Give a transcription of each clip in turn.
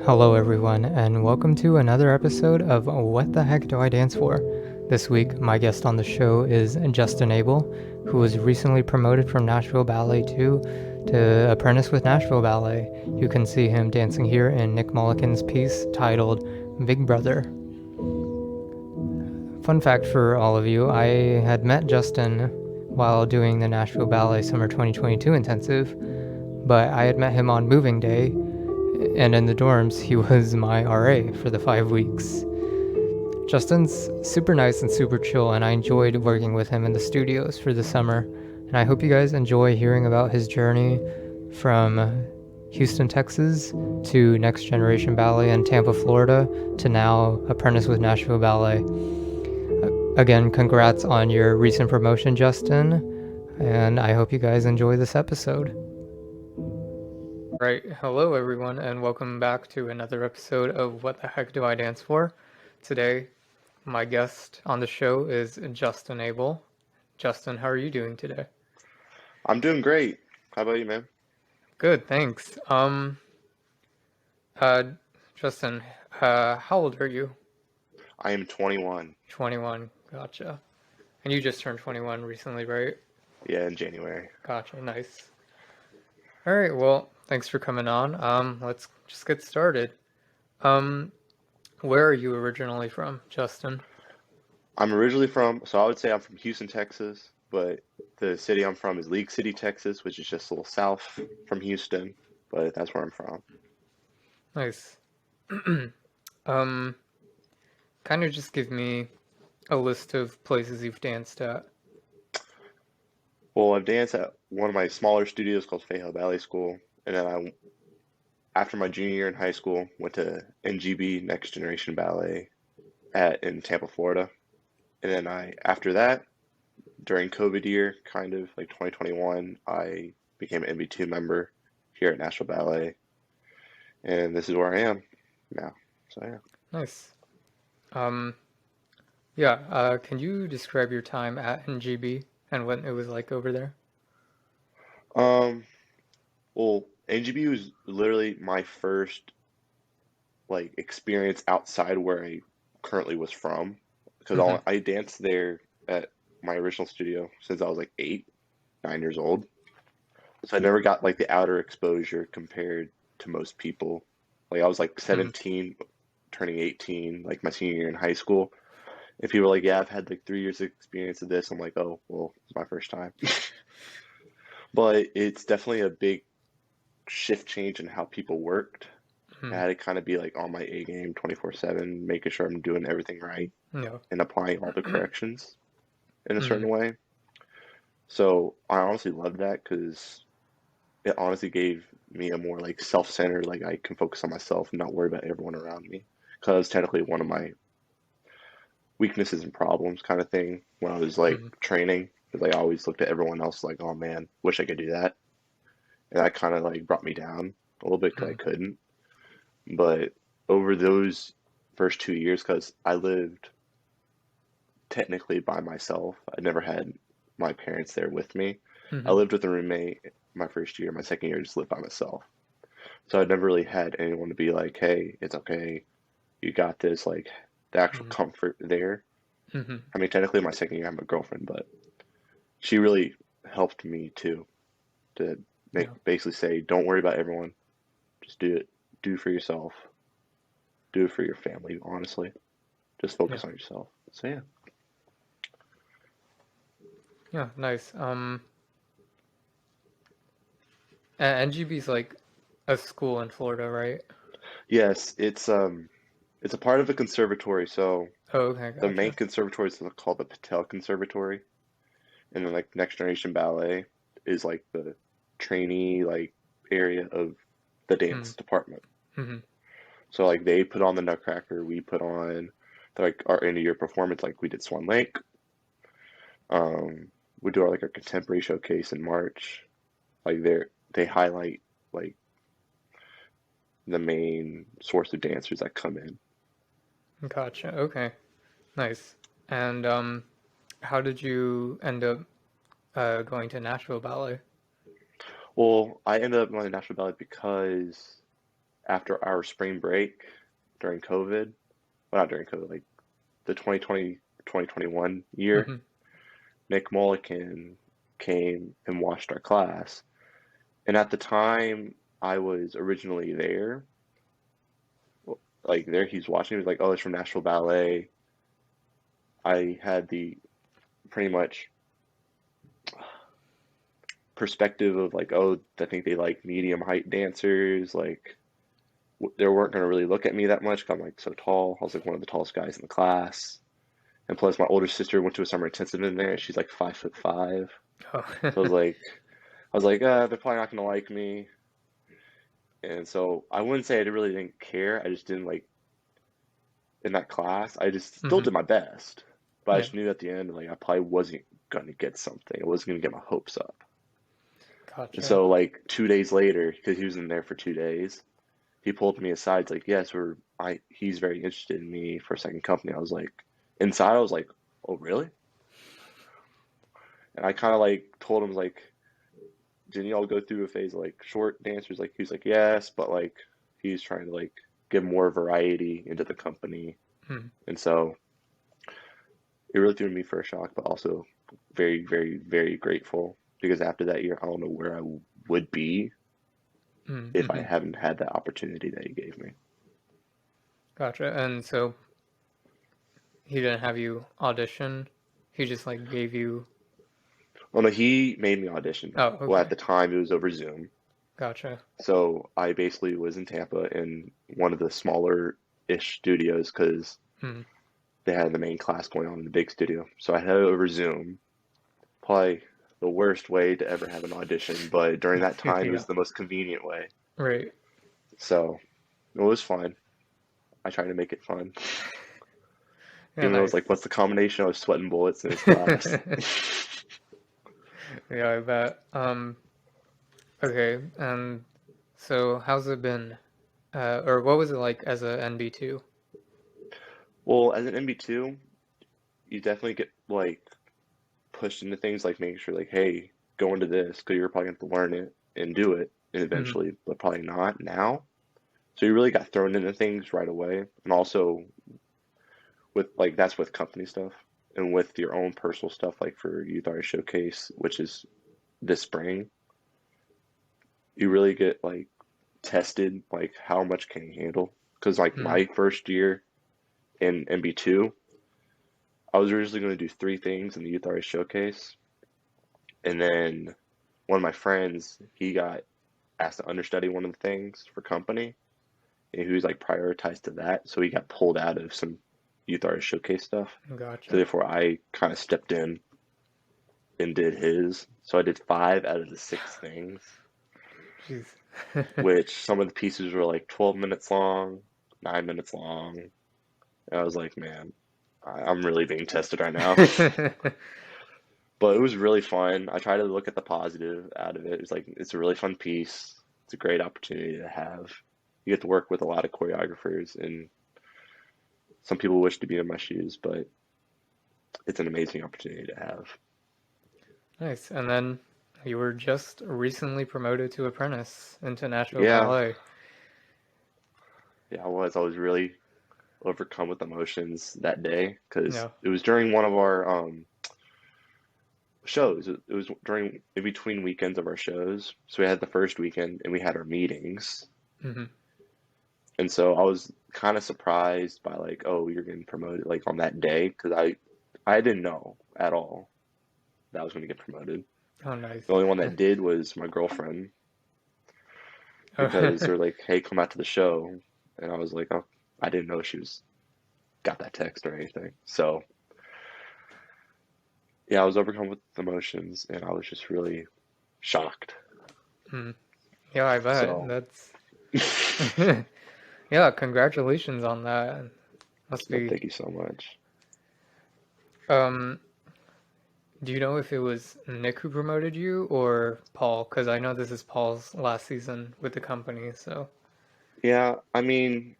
Hello, everyone, and welcome to another episode of What the Heck Do I Dance For? This week, my guest on the show is Justin Abel, who was recently promoted from Nashville Ballet 2 to Apprentice with Nashville Ballet. You can see him dancing here in Nick Mullican's piece titled Big Brother. Fun fact for all of you, I had met Justin while doing the Nashville Ballet Summer 2022 intensive, but I had met him on moving day, and in the dorms, he was my RA for the 5 weeks. Justin's super nice and super chill, and I enjoyed working with him in the studios for the summer. And I hope you guys enjoy hearing about his journey from Houston, Texas to Next Generation Ballet in Tampa, Florida to now Apprentice with Nashville Ballet. Again, congrats on your recent promotion, Justin, and I hope you guys enjoy this episode. Right, hello everyone, and welcome back to another episode of What the Heck Do I Dance For? Today, my guest on the show is Justin Abel. Justin, how are you doing today? I'm doing great. How about you, man? Good, thanks. Uh, Justin, how old are you? I am 21. 21, gotcha. And you just turned 21 recently, right? Yeah, in January. Gotcha, nice. All right, well, thanks for coming on. Let's just get started. Um, where are you originally from, Justin? I'm originally so I would say I'm from Houston, Texas, but the city I'm from is League City, Texas, which is just a little south from Houston, but that's where I'm from. Nice. Um, kind of just give me a list of places you've danced at. Well, I've danced at one of my smaller studios called Fayhill Ballet School, and then after my junior year in high school, went to NGB, Next Generation Ballet, in Tampa, Florida. And then after that, during COVID year, kind of like 2021, I became an NB2 member here at Nashville Ballet, and this is where I am now. So yeah. Nice. Um, yeah, can you describe your time at NGB and what it was like over there? Um, well, NGB was literally my first like experience outside where I currently was from, because Mm-hmm. I danced there at my original studio since I was like 8, 9 years old. So I never got like the outer exposure compared to most people. Like I was like Mm-hmm. 17, turning 18, like my senior year in high school. And people were like, "Yeah, I've had like 3 years of experience of this." I'm like, "Oh, well, it's my first time." But it's definitely a big shift change in how people worked. I Mm-hmm. had to kind of be like on my A game 24/7, making sure I'm doing everything right Yeah. and applying all the corrections in a Mm-hmm. certain way. So I honestly love that because it honestly gave me a more like self-centered, like I can focus on myself and not worry about everyone around me. Because technically one of my weaknesses and problems kind of thing when I was like Mm-hmm. training, because I always looked at everyone else like, oh man, wish I could do that. And that kind of like brought me down a little bit because I couldn't. But over those first 2 years, because I lived technically by myself, I never had my parents there with me. I Mm-hmm. lived with a roommate my first year. My second year, I just lived by myself. So I never really had anyone to be like, hey, it's okay, you got this, like the actual Mm-hmm. comfort there. Mm-hmm. I mean, technically, my second year, I have a girlfriend, but she really helped me too to Yeah. basically say, don't worry about everyone, just do it, do it for yourself, do it for your family, honestly. Just Yeah. focus on yourself. So yeah. Yeah. Nice. NGB is like a school in Florida, right? Yes, it's a part of a conservatory. So Oh, okay, the main gotcha. conservatory is called the Patel Conservatory, and then like Next Generation Ballet is like the trainee like area of the Mm-hmm. dance department. Mm-hmm. So like they put on the Nutcracker, we put on like our end of year performance, like we did Swan Lake. Um, we do our contemporary showcase in March. Like they highlight like the main source of dancers that come in. Gotcha. Okay. Nice. And how did you end up going to Nashville Ballet? Well, I ended up going to Nashville Ballet because after our spring break during COVID, well, not during COVID, like the 2020 2021 year, Hmm. Nick Mullican came and watched our class. And at the time I was originally there, like there he's watching, he was like, oh, it's from Nashville Ballet. I had the pretty much perspective of like, oh, I think they like medium height dancers. Like, they weren't going to really look at me that much 'cause I'm like so tall. I was like one of the tallest guys in the class. And plus, my older sister went to a summer intensive in there. She's like 5'5". Oh. So I was like, they're probably not going to like me. And so I wouldn't say I really didn't care. I just didn't like in that class. I just still Hmm. did my best, but I Yeah. just knew at the end like I probably wasn't going to get something. I wasn't going to get my hopes up. And Gotcha. so like 2 days later, because he was in there for 2 days, he pulled me aside. He's like, yes, he's very interested in me for a second company. I was like, inside, I was like, oh, really? And I kind of like told him like, didn't y'all go through a phase of like short dancers? Like, he was like, yes, but like he's trying to like give more variety into the company. Mm. And so it really threw me for a shock, but also very, very, very grateful because after that year, I don't know where I would be if I Mm-hmm. haven't had that opportunity that he gave me. Gotcha. And so he didn't have you audition. He just like gave you. Well, no, he made me audition. Oh, Well, at okay. the time, it was over Zoom. Gotcha. So I basically was in Tampa in one of the smaller-ish studios because Mm. they had the main class going on in the big studio. So I had it over Zoom. Probably the worst way to ever have an audition, but during that time, it Yeah. was the most convenient way. Right. So it was fun. I tried to make it fun. Yeah. Even though it was Nice. like, what's the combination? I was sweating bullets in his class. Yeah, I bet. Okay. And so how's it been? Or what was it like as a NB2? Well, as an MB2, you definitely get like pushed into things like making sure like, hey, go into this because you're probably going to have to learn it and do it and Mm. eventually, but probably not now. So you really got thrown into things right away. And also with like that's with company stuff and with your own personal stuff like for Youth Artist Showcase, which is this spring, you really get like tested like how much can you handle? Because like Mm. my first year in MB2, I was originally going to do three things in the Youth Artist Showcase, and then one of my friends he got asked to understudy one of the things for company, and he was like prioritized to that, so he got pulled out of some Youth Artist Showcase stuff. So Gotcha. therefore, I kind of stepped in and did his. So I did five out of the six things, Jeez. which some of the pieces were like 12 minutes long, 9 minutes long. And I was like, man, I'm really being tested right now. But it was really fun. I try to look at the positive out of it. It's like it's a really fun piece. It's a great opportunity to have. You get to work with a lot of choreographers, and some people wish to be in my shoes, but it's an amazing opportunity to have. Nice. And then you were just recently promoted to Apprentice into Nashville Yeah, Ballet. yeah, I was. I was really overcome with emotions that day because No. it was during one of our shows. It was during in between weekends of our shows. So we had the first weekend and we had our meetings. Hmm. And so I was kind of surprised by like, oh, you're getting promoted like on that day because I didn't know at all that I was going to get promoted. Oh, nice. The only one that did was my girlfriend because Oh. they're like, hey, come out to the show, and I was like, oh, I didn't know she was got that text or anything. So yeah, I was overcome with emotions and I was just really shocked. Mm. Yeah, I bet. So That's yeah, congratulations on that. Must no, be thank you so much. um do you know if it was Nick who promoted you or Paul? Because I know this is Paul's last season with the company, so Yeah, I mean,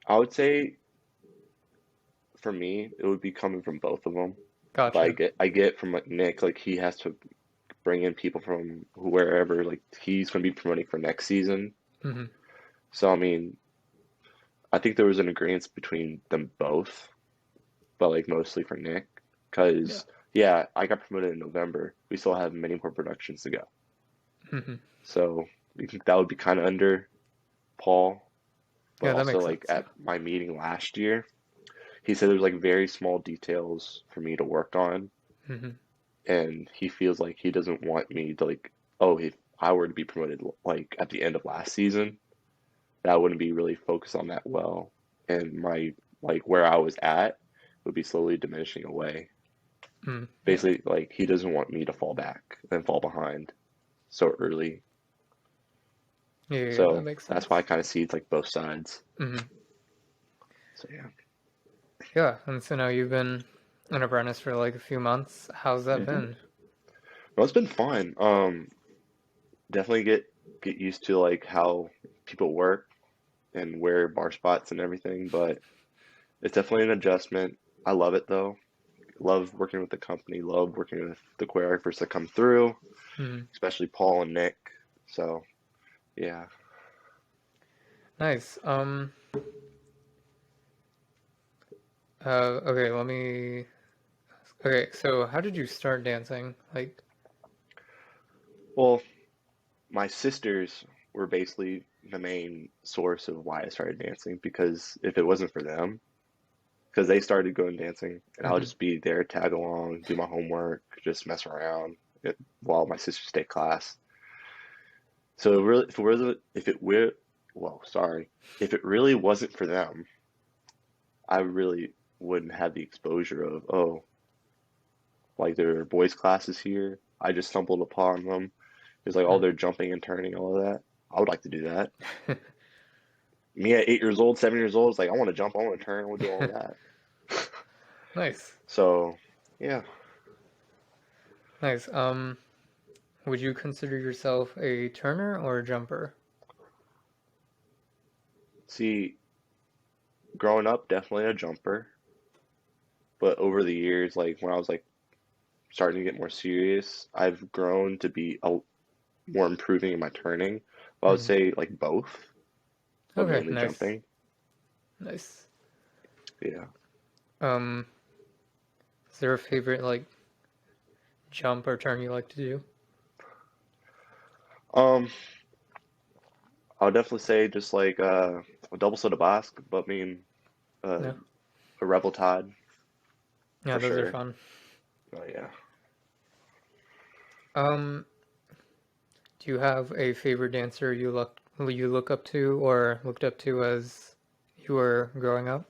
I would say for me, it would be coming from both of them. But gotcha. I get from like Nick, like he has to bring in people from wherever, like he's going to be promoting for next season. Hmm. So I mean, I think there was an agreement between them both, but like mostly for Nick, Yeah. because yeah, I got promoted in November. We still have many more productions to go. Hmm. So you think that would be kind of under Paul, but Yeah, that also makes like sense. at my meeting last year, he said there's like very small details for me to work on, Yeah. Hmm. and he feels like he doesn't want me to like, oh, if I were to be promoted like at the end of last season, that wouldn't be really focused on that well, and my like where I was at would be slowly diminishing away. Mm. Yeah. Basically, like he doesn't want me to fall back and fall behind so early. Yeah, yeah, yeah, that So makes that's why I sense. kind of see it's like both sides. Hmm. So yeah. Yeah, and so now you've been an apprentice for like a few months. How's that Hmm. been? Well, it's been fun. Definitely get used to like how people work and where bar spots and everything, but it's definitely an adjustment. I love it though. Love working with the company, love working with the choreographers that come through, Hmm. especially Paul and Nick. So yeah. Nice. Okay, let me. Okay, so how did you start dancing? Like, Well, my sisters were basically the main source of why I started dancing because if it wasn't for them, because they started going dancing and I'll hmm. just be there, tag along, do my homework, just mess around while my sisters take class. So really, if it were, well, sorry, if it really wasn't for them, I really wouldn't have the exposure of, oh, like there are boys' classes here. I just stumbled upon them. There's like all Hmm. their jumping and turning, all of that. I would like to do that. Me at 8 years old, 7 years old, it's like I want to jump, I want to turn, I want to do all that. Nice, So, yeah. nice. Would you consider yourself a turner or a jumper? See, growing up, definitely a jumper, but over the years, like when I was like starting to get more serious, I've grown to be more improving in my turning. But I would Hmm. say like both, but Okay, mainly nice, jumping. nice. Yeah. Um, is there a favorite like jump or turn you like to do? Um, I would definitely say just like a double soda basque, but I mean uh, Yeah, a rebel tide yeah, for those are sure. fun. Oh yeah. Um, do you have a favorite dancer you look up to or looked up to as you were growing up?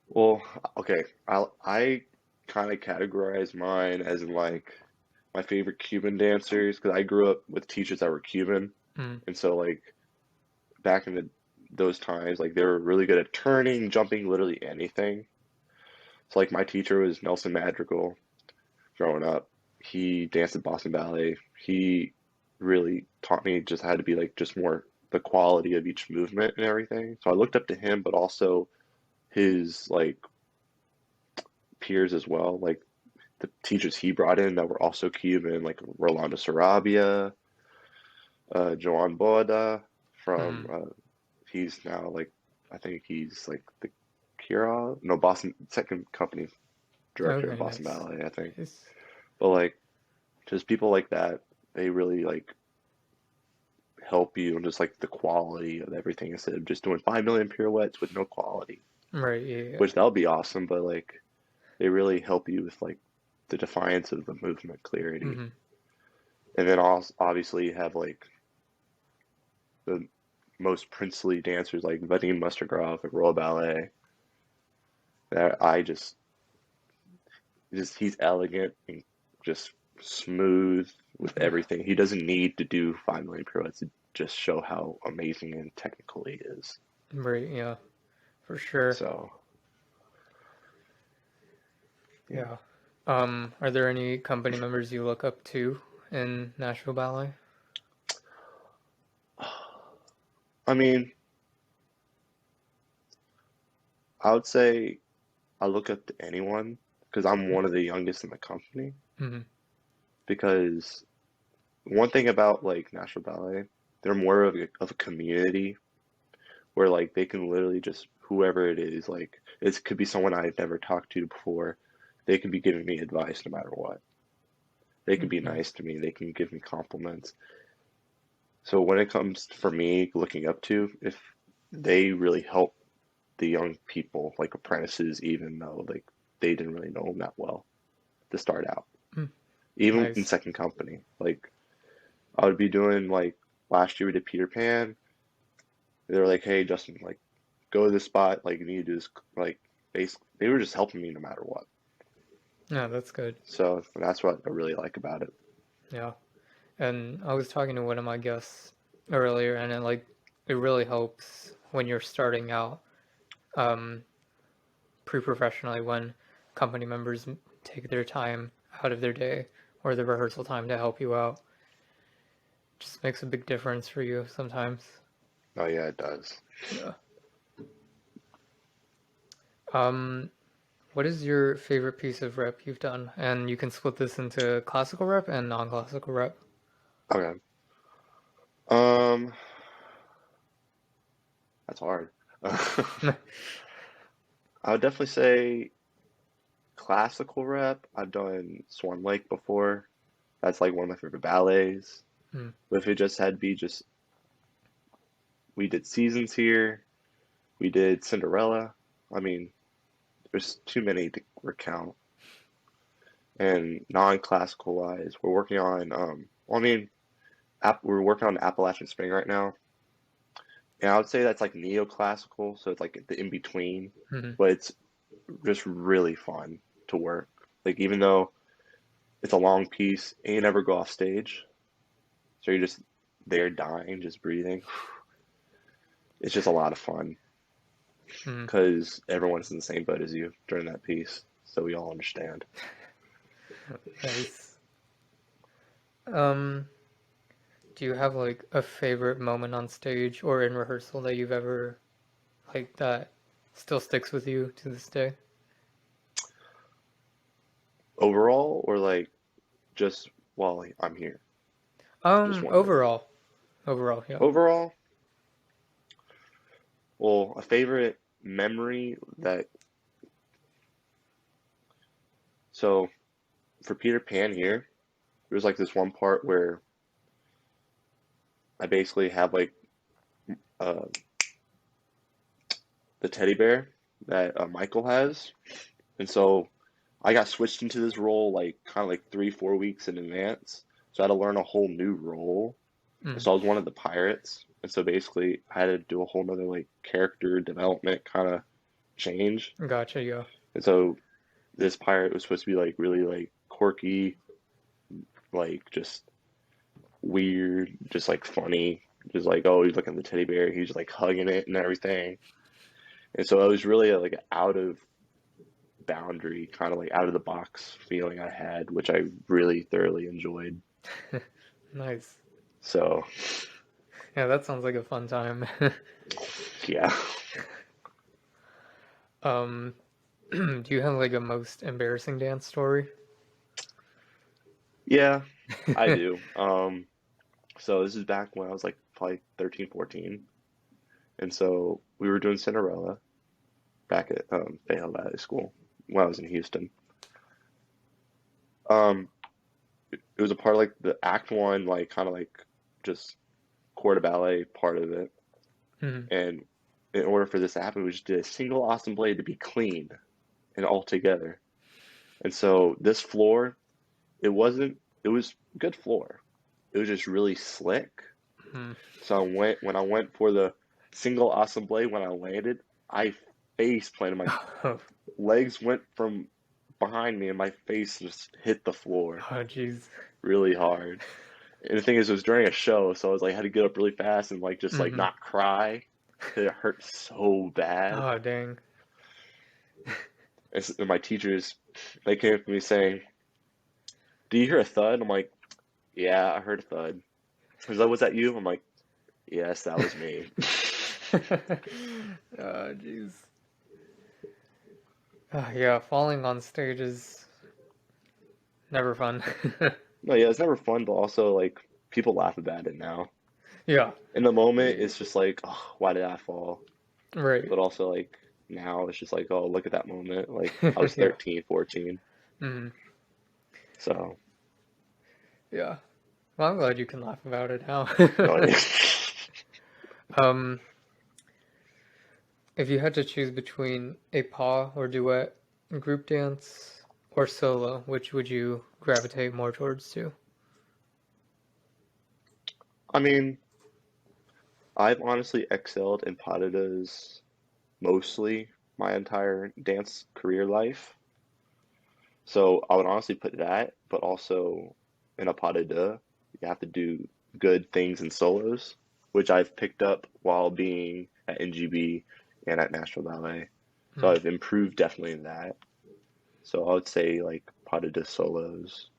Well, okay. I kind of categorize mine as in like my favorite Cuban dancers because I grew up with teachers that were Cuban, Mm. and so like back in those times, like they were really good at turning, jumping, literally anything. So like my teacher was Nelson Madrigal growing up. He danced at Boston Ballet. He really taught me just how to be like just more the quality of each movement and everything. So I looked up to him, but also his like peers as well, like the teachers he brought in that were also Cuban, like Rolando Sarabia, Joan Boda from Mm. he's now like I think he's like the Kira no Boston second company director of Okay, Boston nice. Ballet, I think. Nice. But like just people like that, they really like help you and just like the quality of everything instead of just doing 5 million pirouettes with no quality, Right, yeah, yeah. which that would be awesome, but like they really help you with like the defiance of the movement clarity. Mm-hmm. And then also obviously you have like the most princely dancers like Vadim Mustergrov at Royal Ballet that I just he's elegant and just smooth with Yeah, everything. He doesn't need to do 5 million pirouettes to just show how amazing and technical he is. right, yeah, for sure. So yeah. Yeah. Are there any company members you look up to in Nashville Ballet? I mean, I would say I look up to anyone because I'm one of the youngest in the company. Mm-hmm. Because one thing about like National Ballet, they're more of a community where like they can literally just whoever it is, like it could be someone I've never talked to before, they can be giving me advice no matter what. They can be Mm-hmm. nice to me, they can give me compliments. So when it comes for me looking up to, if they really help the young people, like apprentices, even though like they didn't really know them that well to start out, Mm. even in Nice. second company, like I would be doing like last year we did Peter Pan. They were like, "Hey, Justin, like go to this spot. Like you need to do this." Like they were just helping me no matter what. Yeah, that's good. So that's what I really like about it. Yeah. And I was talking to one of my guests earlier, and it really helps when you're starting out um, pre-professionally when company members take their time out of their day or the rehearsal time to help you out. Just makes a big difference for you sometimes. Oh yeah, it does. Yeah. Um, what is your favorite piece of rep you've done? And you can split this into classical rep and non-classical rep. Okay. Um, that's hard. I would definitely say classical rep. I've done Swan Lake before. That's like one of my favorite ballets. Hmm. But if it just had to be just, we did Seasons here. We did Cinderella. I mean, there's too many to recount. And non-classical wise, we're working on, well, I mean, we're working on Appalachian Spring right now. And I would say that's like neoclassical, so it's like the in between, Hmm. but it's just really fun to work. Like even though it's a long piece and you never go off stage, so you're just there dying, just breathing. It's just a lot of fun Hmm. because everyone's in the same boat as you during that piece, so we all understand. Nice. Um, do you have like a favorite moment on stage or in rehearsal that you've ever like that still sticks with you to this day? Overall, or like just while I'm here, just one moment. Overall. Overall, yeah. Overall, well, a favorite memory that so for Peter Pan here, there was like this one part where I basically have like uh, the teddy bear that Michael has, and so I got switched into this role like kind of like 3, 4 weeks in advance. So I had to learn a whole new role. And Mm, so I was one of the pirates, and so basically I had to do a whole nother like character development kind of change. gotcha, yeah. And so this pirate was supposed to be like really like quirky, like just weird, just like funny, just like oh he's looking at the teddy bear, he's like hugging it and everything. And so it was really like an out of boundary, kind of like out of the box feeling I had, which I really thoroughly enjoyed. Nice. So Yeah, that sounds like a fun time. yeah, Um, do you have like a most embarrassing dance story? yeah, I do. So this is back when I was like probably 13, 14. And so we were doing Cinderella back at Fayette Valley School when I was in Houston. Um, it was a part of like the act one, like kind of like just corps de ballet part of it. Mhm. And in order for this to happen, we just did a single awesome blade to be clean and all together. And so this floor, it was good floor. It was just really slick. Mhm. So when I went for the single awesome blade, when I landed, I face planted. My Oh, legs went from behind me and my face just hit the floor jeez. really hard. And the thing is, it was during a show, so I was like, had to get up really fast and like just like Hmm. not cry. It hurt so bad. Oh, dang. And my teachers, they came up to me saying, "Do you hear a thud?" I'm like, "Yeah, I heard a thud." He's like, "Was that you?" I'm like, "Yes, that was me." Oh, jeez. Yeah, falling on stage is never fun. No, yeah, it's never fun, but also like people laugh about it now. Yeah. In the moment, it's just like, oh, why did I fall? Right. But also like now it's just like, oh, look at that moment. Like I was Yeah. 13, 14. Hmm. So, Yeah. Well, I'm glad you can laugh about it now. no, um, if you had to choose between a pas or duet, group dance, or solo, which would you gravitate more towards to? I mean, I've honestly excelled in pas de deux mostly my entire dance career life. So I would honestly put that, but also in a pas de deux, you have to do good things in solos, which I've picked up while being at NGB and at Nashville Ballet. So Hmm. I've improved definitely in that. So I would say like pas de deux solos.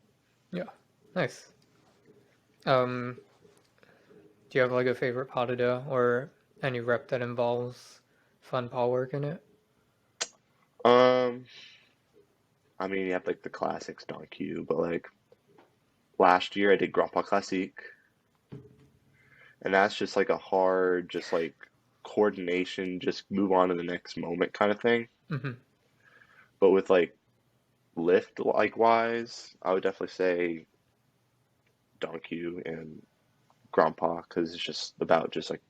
Yeah. Nice. Um, do you have like a favorite pas de deux or any rep that involves fun paw work in it? Um, I mean, you have like the classics, Don Q, but like last year I did Grand Pas Classique, and that's just like a hard, just like coordination, just move on to the next moment kind of thing. Hmm. But with like lift like wise, I would definitely say Don Q and Grand Pas because it's just about just like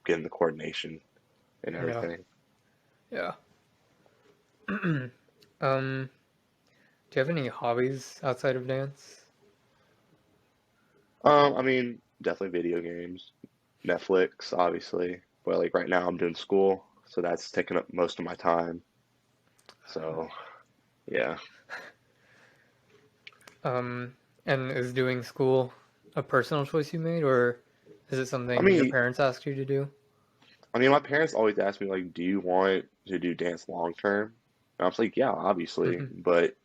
getting the coordination and Yeah. everything. Yeah. Um, do you have any hobbies outside of dance? I mean, definitely video games, Netflix, obviously. But like right now, I'm doing school, so that's taking up most of my time. So yeah, Um, and is doing school a personal choice you made, or is it I something your mean, parents asked you to do? my parents always ask me like, "Do you want to do dance long term?" And I was like, "Yeah, obviously." Hmm. But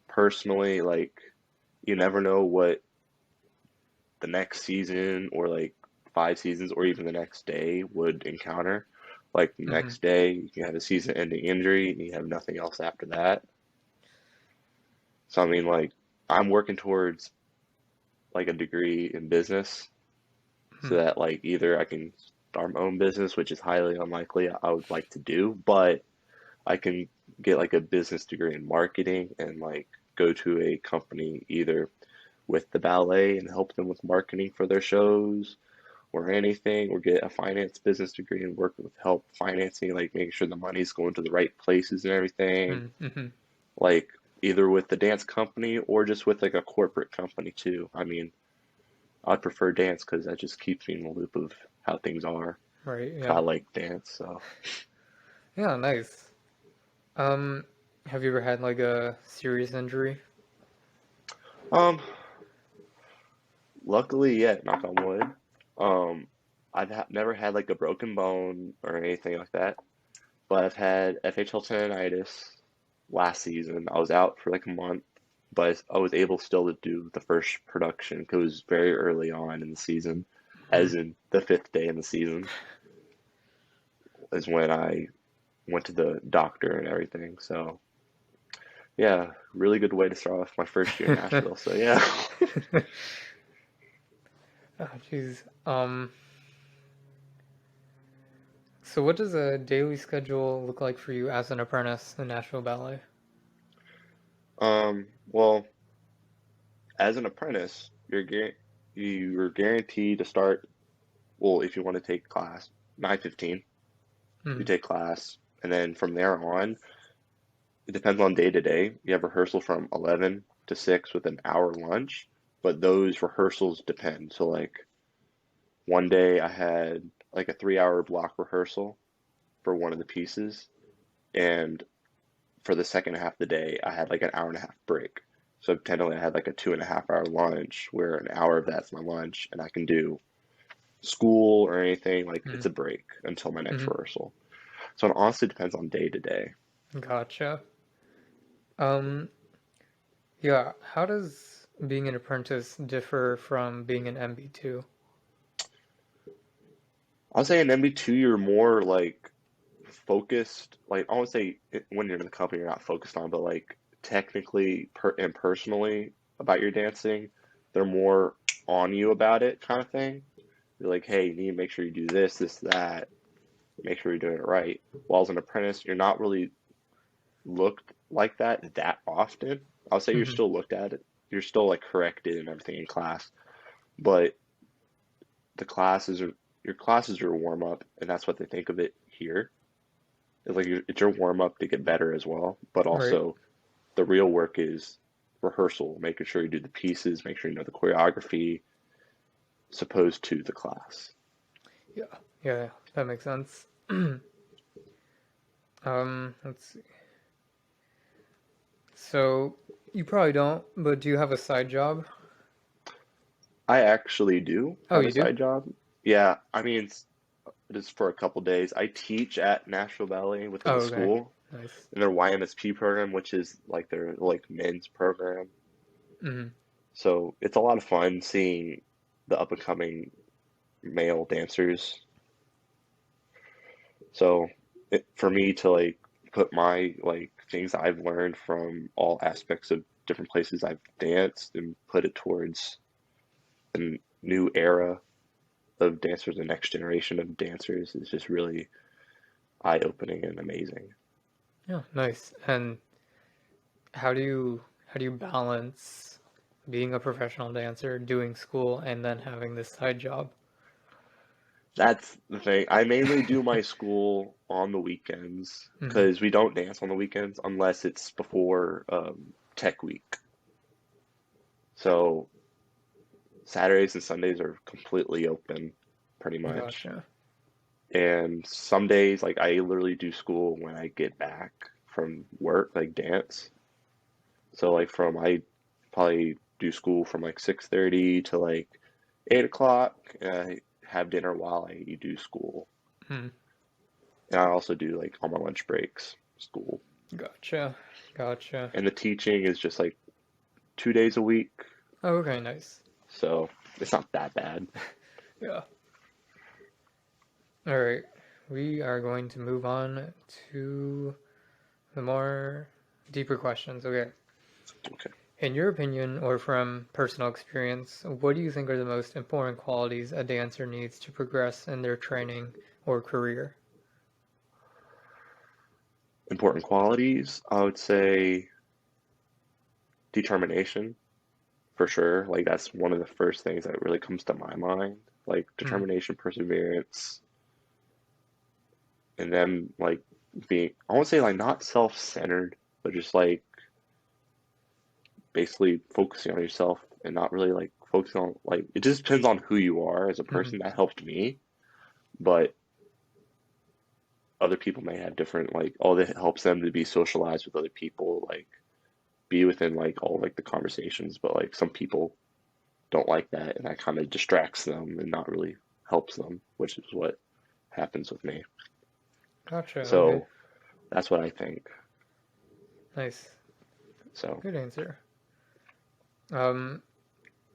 personally, like, you never know what the next season or like 5 seasons or even the next day would encounter. Like the Hmm. next day, you can have a season-ending injury and you have nothing else after that. So I mean, like, I'm working towards like a degree in business so Hmm. that like either I can start my own business, which is highly unlikely I would like to do, but I can get like a business degree in marketing and like go to a company either with the ballet and help them with marketing for their shows or anything, or get a finance business degree and work with help financing, like making sure the money's going to the right places and everything. Hmm. Like either with the dance company or just with like a corporate company too. I mean, I'd prefer dance because that just keeps me in the loop of how things are. Right. 'Cause I Yeah. like dance, so. Yeah. Nice. Um, have you ever had like a serious injury? Um, Luckily, yeah, knock on wood. Um, never had like a broken bone or anything like that, but I've had FHL tendonitis last season. I was out for like a month, but I was able still to do the first production because it was very early on in the season, Hmm. as in the fifth day in the season is when I went to the doctor and everything. So yeah, really good way to start off my first year in Nashville. So yeah. Oh, jeez. So what does a daily schedule look like for you as an apprentice in Nashville Ballet? Well, as an apprentice, you're guaranteed to start. Well, if you want to take class, 9:15, you Hmm. take class, and then from there on, it depends on day to day. You have rehearsal from 11 to 6 with an hour lunch, but those rehearsals depend. So like one day I had like a 3 hour block rehearsal for one of the pieces, and for the second half of the day I had like an hour and a half break. So technically I had like a 2.5 hour lunch where an hour of that's my lunch and I can do school or anything, like Hmm. it's a break until my next Hmm. rehearsal. So it honestly depends on day to day. Gotcha. Um, yeah. How does being an apprentice differ from being an MB2? I'll say in MB2 you're more like focused. Like I won't say when you're in the company you're not focused on, but like technically and personally about your dancing, they're more on you about it kind of thing. Be like, hey, you need to make sure you do this, this, that, make sure you're doing it right. While as an apprentice, you're not really looked like that often. I'll say you're Hmm. still looked at it. You're still like corrected and everything in class, but the classes are your classes are a warm up, and that's what they think of it here. It's like it's your warm up to get better as well, but Right. also the real work is rehearsal, making sure you do the pieces, make sure you know the choreography, supposed to the class. Yeah. Yeah. That makes sense. Let's see. So you probably don't, but do you have a side job? I actually do Oh, have a you do? side job. Yeah, I mean, it is for a couple days. I teach at Nashville Ballet within Oh, the okay. school Nice. in their YMSP program, which is like their like men's program. Hmm. So it's a lot of fun seeing the up and coming male dancers. So for me to like put my like things I've learned from all aspects of different places I've danced and put it towards a new era of dancers, the next generation of dancers is just really eye-opening and amazing. Yeah, nice. And how do you balance being a professional dancer, doing school, and then having this side job? That's the thing. I mainly do my school on the weekends Hmm. because we don't dance on the weekends unless it's before tech week. So Saturdays and Sundays are completely open, pretty much. Gotcha. And some days, like I literally do school when I get back from work, like dance. So like from I probably do school from like 6:30 to like 8 o'clock, and I have dinner while I do school. Hmm. And I also do like on my lunch breaks school. Gotcha. Gotcha. And the teaching is just like 2 days a week, Oh, okay, nice. so it's not that bad. Yeah. All right. We are going to move on to the more deeper questions. Okay. Okay. In your opinion, or from personal experience, what do you think are the most important qualities a dancer needs to progress in their training or career? Important qualities, I would say determination for sure. Like that's one of the first things that really comes to my mind. Like Hmm. determination, perseverance, and then like being, I won't say like not self-centered, but just like basically focusing on yourself and not really like focusing on like it just depends on who you are as a Hmm. person. That helped me, but other people may have different like all that helps them to be socialized with other people, like be within like all like the conversations, but like some people don't like that and that kind of distracts them and not really helps them, which is what happens with me. Gotcha. Okay. So that's what I think. Nice. So Good answer. Um,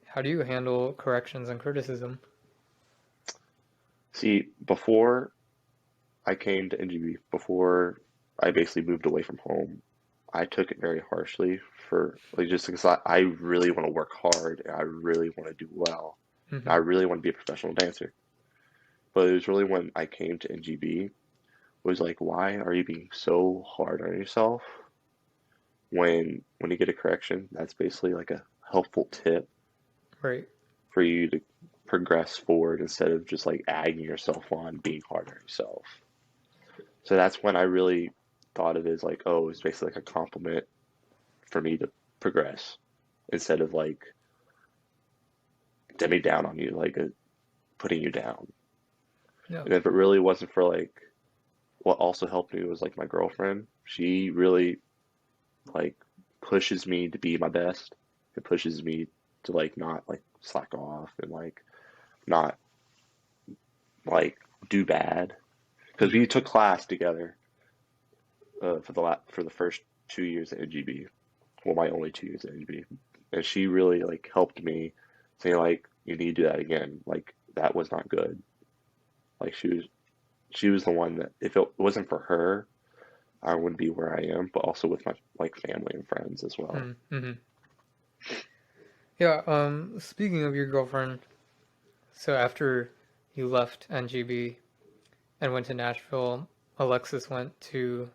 how do you handle corrections and criticism? see, before I came to NGB, before I basically moved away from home, I took it very harshly for like just because I really want to work hard and I really want to do well. And I Hmm. really want to be a professional dancer. But it was really when I came to NGB was like, why are you being so hard on yourself when you get a correction? That's basically like a helpful tip Right. for you to progress forward instead of just like agging yourself on being hard on yourself. So that's when I really thought of it as like, oh, it's basically like a compliment for me to progress instead of like dimming down on you, like putting you down. Yeah. And if it really wasn't for like what also helped me was like my girlfriend. She really like pushes me to be my best. It pushes me to like not like slack off and like not like do bad because Hmm. we took class together for the first 2 years at NGB. Well, my only 2 years at NGB, and she really like helped me say like you need to do that again. Like that was not good. Like she was the one that if it wasn't for her, I wouldn't be where I am. But also with my like family and friends as well. Mm-hmm. Yeah. Speaking of your girlfriend, so after you left NGB and went to Nashville. Alexis went to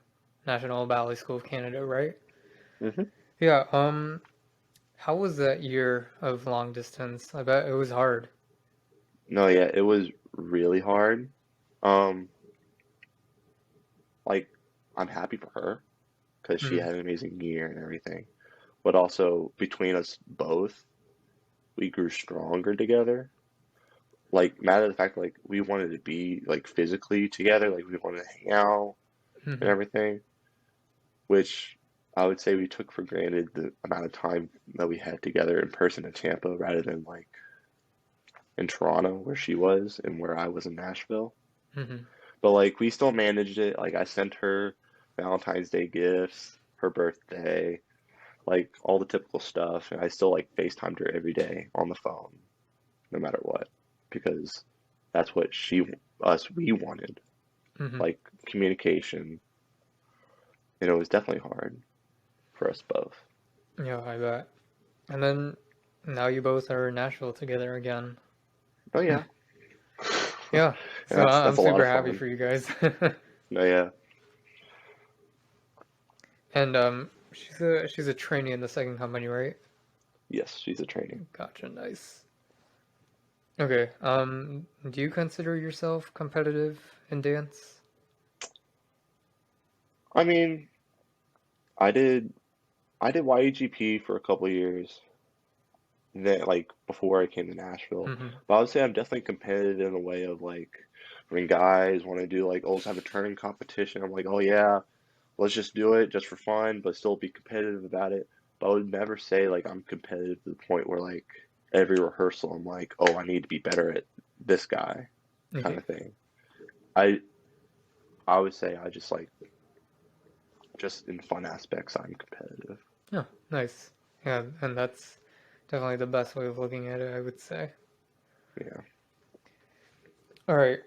National Ballet School of Canada, right? Hmm. Yeah. How was that year of long distance? I bet it was hard. No, yeah, it was really hard. Um, like I'm happy for her because she Mm, had an amazing year and everything. But also between us both, we grew stronger together. Like matter of the fact, like we wanted to be like physically together, like we wanted to hang out and hmm everything, which I would say we took for granted the amount of time that we had together in person in Tampa rather than like in Toronto where she was and where I was in Nashville. hmm But like we still managed it. Like I sent her Valentine's Day gifts, her birthday, like all the typical stuff, and I still like FaceTimed her every day on the phone, no matter what, because that's what we wanted, hmm like communication, and it was definitely hard for us both. Yeah, I bet. And then now you both are in Nashville together again. Oh yeah, and Yeah. So that's I'm a lot super of happy fun. for you guys. No, yeah, And she's a trainee in the second company, right? yes, she's a trainee. Gotcha, nice. Okay. Do you consider yourself competitive in dance? I mean, I did I did YEGP for a couple of years, then like before I came to Nashville. hmm But I would say I'm definitely competitive in a way of like when guys want to do like always have a turning competition, I'm like, oh yeah, let's just do it just for fun, but still be competitive about it. But I would never say like I'm competitive to the point where like every rehearsal I'm like, oh, I need to be better at this guy kind Okay. of thing. I I would say I just like just in fun aspects I'm competitive. Yeah, nice. Yeah, and that's definitely the best way of looking at it, I would say. Yeah. All right.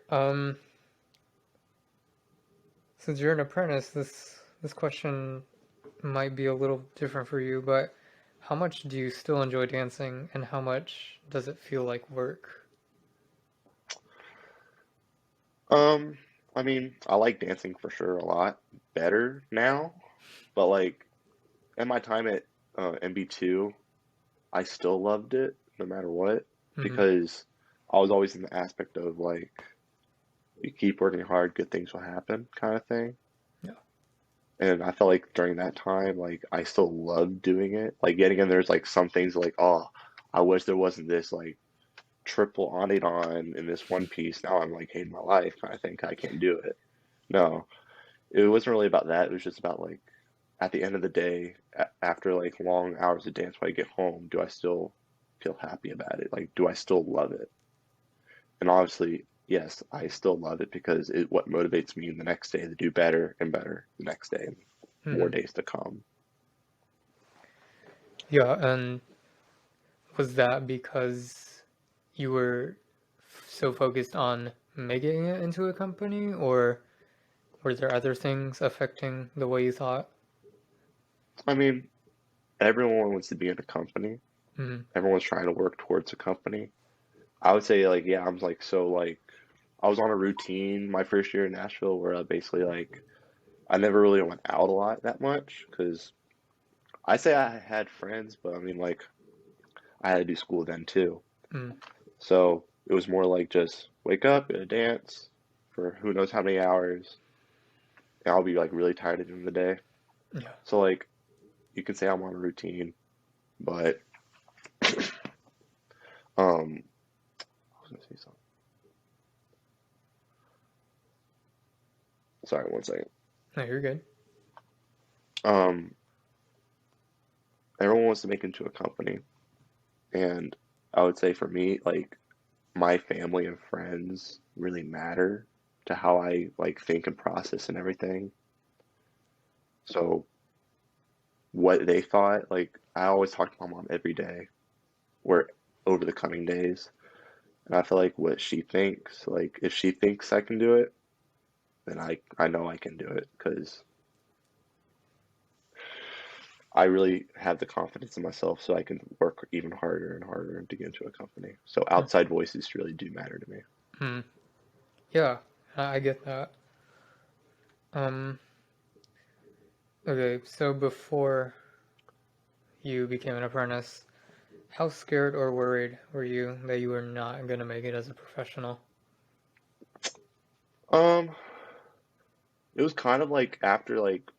Since you're an apprentice, this question might be a little different for you, but how much do you still enjoy dancing and how much does it feel like work? Um, I mean, I like dancing for sure a lot better now, but like at my time at MB2, I still loved it no matter what hmm because I was always in the aspect of like you keep working hard, good things will happen kind of thing. Yeah. And I felt like during that time, like I still loved doing it. Like getting in there's like some things like, oh, I wish there wasn't this like triple on it on in this one piece. Now I'm like hating my life kind of thing. I can't do it. No, it wasn't really about that. It was just about like at the end of the day, after like long hours of dance when I get home, do I still feel happy about it? Like, do I still love it? And obviously, yes, I still love it because it what motivates me the next day to do better and better the next day and more hmm days to come. Yeah, and was that because you were so focused on making it into a company, or were there other things affecting the way you thought? I mean, everyone wants to be in a company. hmm Everyone's trying to work towards a company. I would say like, yeah, I'm like so like I was on a routine my first year in Nashville where I basically like I never really went out a lot that much because I say I had friends, but I mean like I had to do school then too. mm So it was more like just wake up, go to dance for who knows how many hours, and I'll be like really tired at the end of the day. Yeah. So like you can say I'm on a routine, but I was gonna say something. Sorry, one second. No, you're good. Um, Everyone wants to make it into a company, and I would say for me, like my family and friends really matter to how I like think and process and everything. So what they thought, like I always talk to my mom every day, or over the coming days, and I feel like what she thinks, like if she thinks I can do it, then I know I can do it because I really have the confidence in myself, so I can work even harder and harder to get into a company. So Mm. outside voices really do matter to me. Hmm. Yeah, I get that. Um, okay, so before you became an apprentice, how scared or worried were you that you were not gonna make it as a professional? Um, it was kind of like after like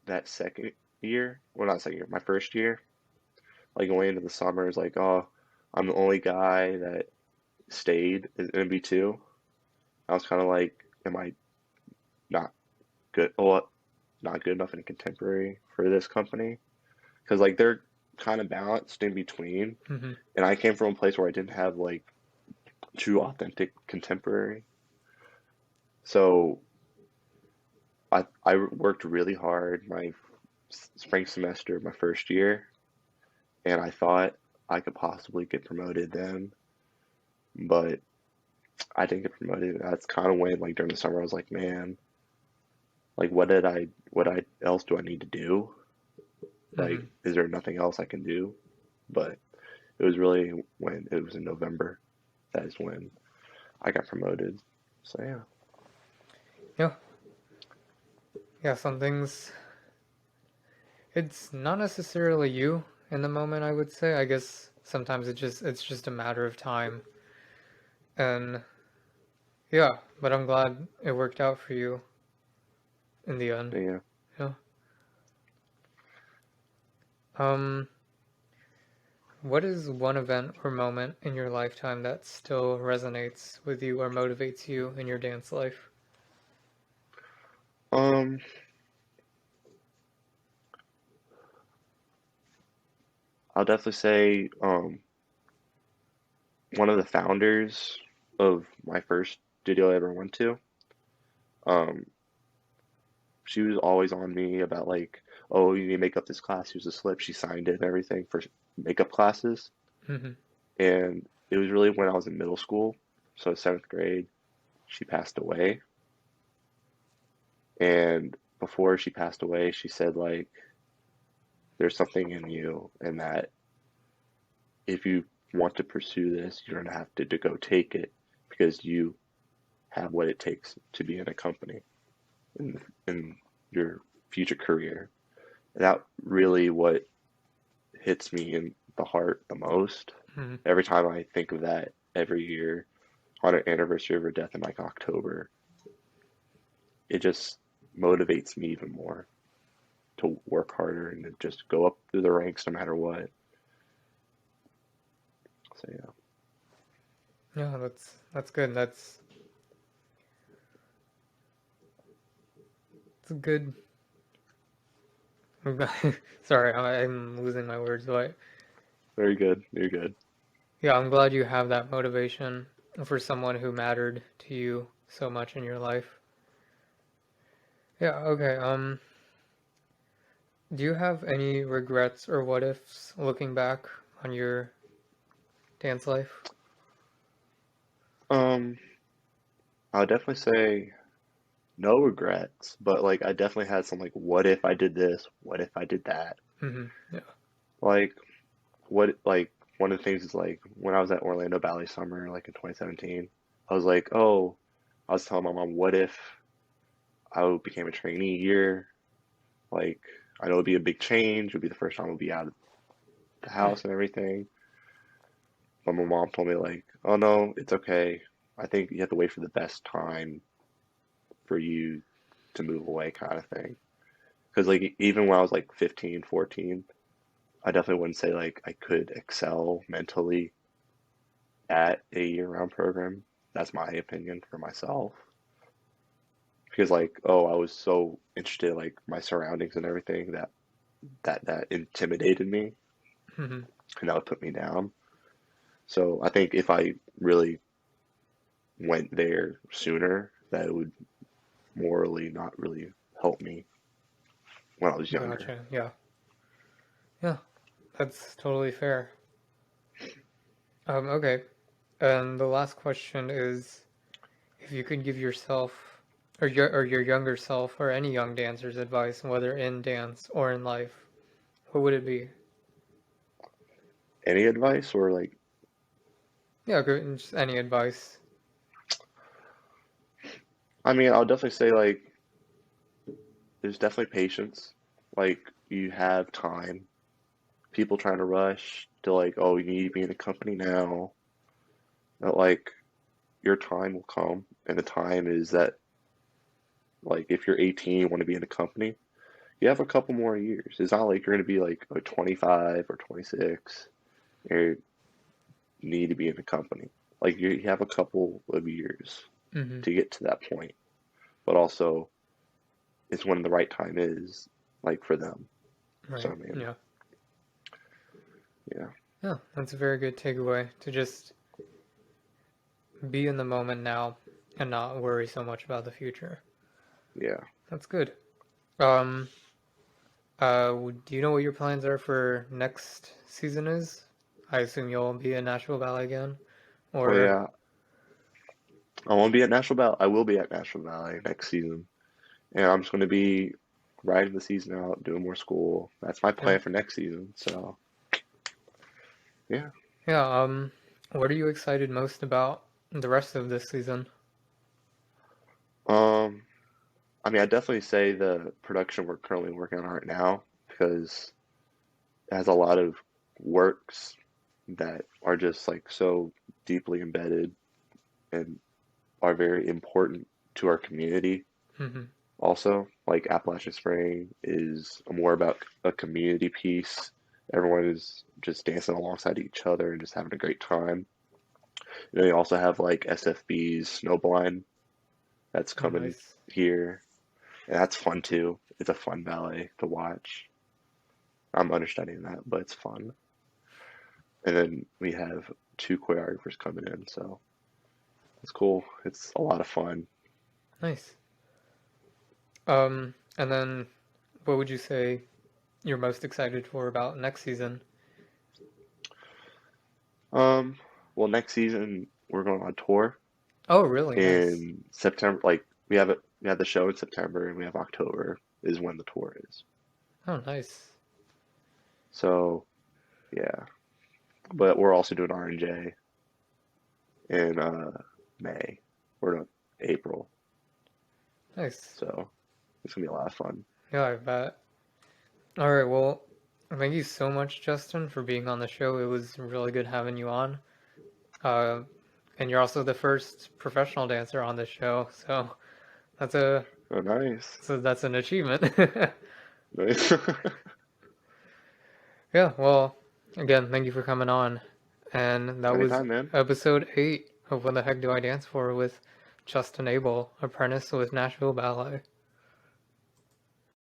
that second year, well, not second year, my first year, like going into the summer is like, oh, I'm the only guy that stayed in MB2. I was kind of like, am I not good? Well, not good enough in contemporary for this company? Because like they're kind of balanced in between, Hmm. and I came from a place where I didn't have like true authentic contemporary. So I worked really hard my spring semester, my first year, and I thought I could possibly get promoted then, but I didn't get promoted. That's kind of when, like during the summer, I was like, man, like what else do I need to do? Like, Hmm. is there nothing else I can do? But it was really when it was in November, that is when I got promoted. So yeah, Yeah, yeah, some things, it's not necessarily you in the moment, I would say. I guess sometimes it's just a matter of time. And yeah, but I'm glad it worked out for you in the end. yeah. Yeah. Um, what is one event or moment in your lifetime that still resonates with you or motivates you in your dance life? Um, I'll definitely say one of the founders of my first studio I ever went to. Um, she was always on me about like, oh, you need to make up this class. Here's a slip. She signed it and everything for makeup classes. Hmm. And it was really when I was in middle school, so seventh grade, she passed away. And before she passed away, she said like, there's something in you, and that if you want to pursue this, you're gonna have to go take it because you have what it takes to be in a company in your future career. And that really what hits me in the heart the most. Hmm. Every time I think of that every year on an anniversary of her death in like October, it just motivates me even more to work harder and to just go up through the ranks no matter what. So yeah, Yeah, that's good. That's a good. Sorry, I'm losing my words, but very good. You're good. yeah, I'm glad you have that motivation for someone who mattered to you so much in your life. Yeah, okay. Do you have any regrets or what ifs looking back on your dance life? Um, I would definitely say no regrets, but like I definitely had some like, what if I did this? What if I did that? Hmm. Yeah. Like what like one of the things is like when I was at Orlando Ballet Summer like in 2017, I was like, oh, I was telling my mom, what if I became a trainee here? Like I know it'd be a big change. It'd be the first time I'd be out of the house and everything. But my mom told me like, oh no, it's okay. I think you have to wait for the best time for you to move away kind of thing. Because like even when I was like 15, 14, I definitely wouldn't say like I could excel mentally at a year-round program. That's my opinion for myself. Because like, oh, I was so interested in like my surroundings and everything that intimidated me Hmm. and that would put me down. So I think if I really went there sooner, that it would morally not really help me when I was younger. Gotcha. Yeah. Yeah. That's totally fair. Okay. And the last question is if you could give yourself or your younger self or any young dancer's advice, whether in dance or in life, what would it be? Any advice or like Yeah, good. Just any advice? I mean, I'll definitely say like there's definitely patience. Like you have time. People trying to rush to like, oh, you need to be in the company now. But like your time will come, and the time is that like if you're 18, you want to be in the company, you have a couple more years. It's not like you're going to be like 25 or 26. You need to be in the company. Like you have a couple of years Mm-hmm. to get to that point, but also it's when the right time is, like for them. So Right. I mean, Yeah. yeah, Yeah, that's a very good takeaway to just be in the moment now and not worry so much about the future. yeah. That's good. Um, do you know what your plans are for next season is? I assume you'll be in Nashville Ballet again, Oh or yeah, I won't be at Nashville Ballet. I will be at Nashville Ballet next season, and I'm just going to be riding the season out, doing more school. That's my yeah, plan for next season. So yeah. yeah. What are you excited most about the rest of this season? Um, I mean, I definitely say the production we're currently working on right now because it has a lot of works that are just like so deeply embedded and are very important to our community. Mm-hmm. Also, like Appalachian Spring is more about a community piece. Everyone is just dancing alongside each other and just having a great time. You know, you also have like SFB's Snowblind that's Oh, coming nice. here, and that's fun too. It's a fun ballet to watch. I'm understudying that, but it's fun. And then we have two choreographers coming in, so it's cool. It's a lot of fun. Nice. And then what would you say you're most excited for about next season? Um, well, next season we're going on tour Oh, really? Nice. in September. Like we have the show in September, and we have October is when the tour is. Oh, nice. So yeah, but we're also doing R&J in May or no, April. Nice. So it's gonna be a lot of fun. Yeah, I bet. All right, well, thank you so much, Justin, for being on the show. It was really good having you on. Uh, and you're also the first professional dancer on the show, so that's a Oh, nice, that's an achievement. nice. Yeah, well, again, thank you for coming on. And that was Anytime, man. episode 8 of What the Heck Do I Dance For with Justin Abel, Apprentice with Nashville Ballet.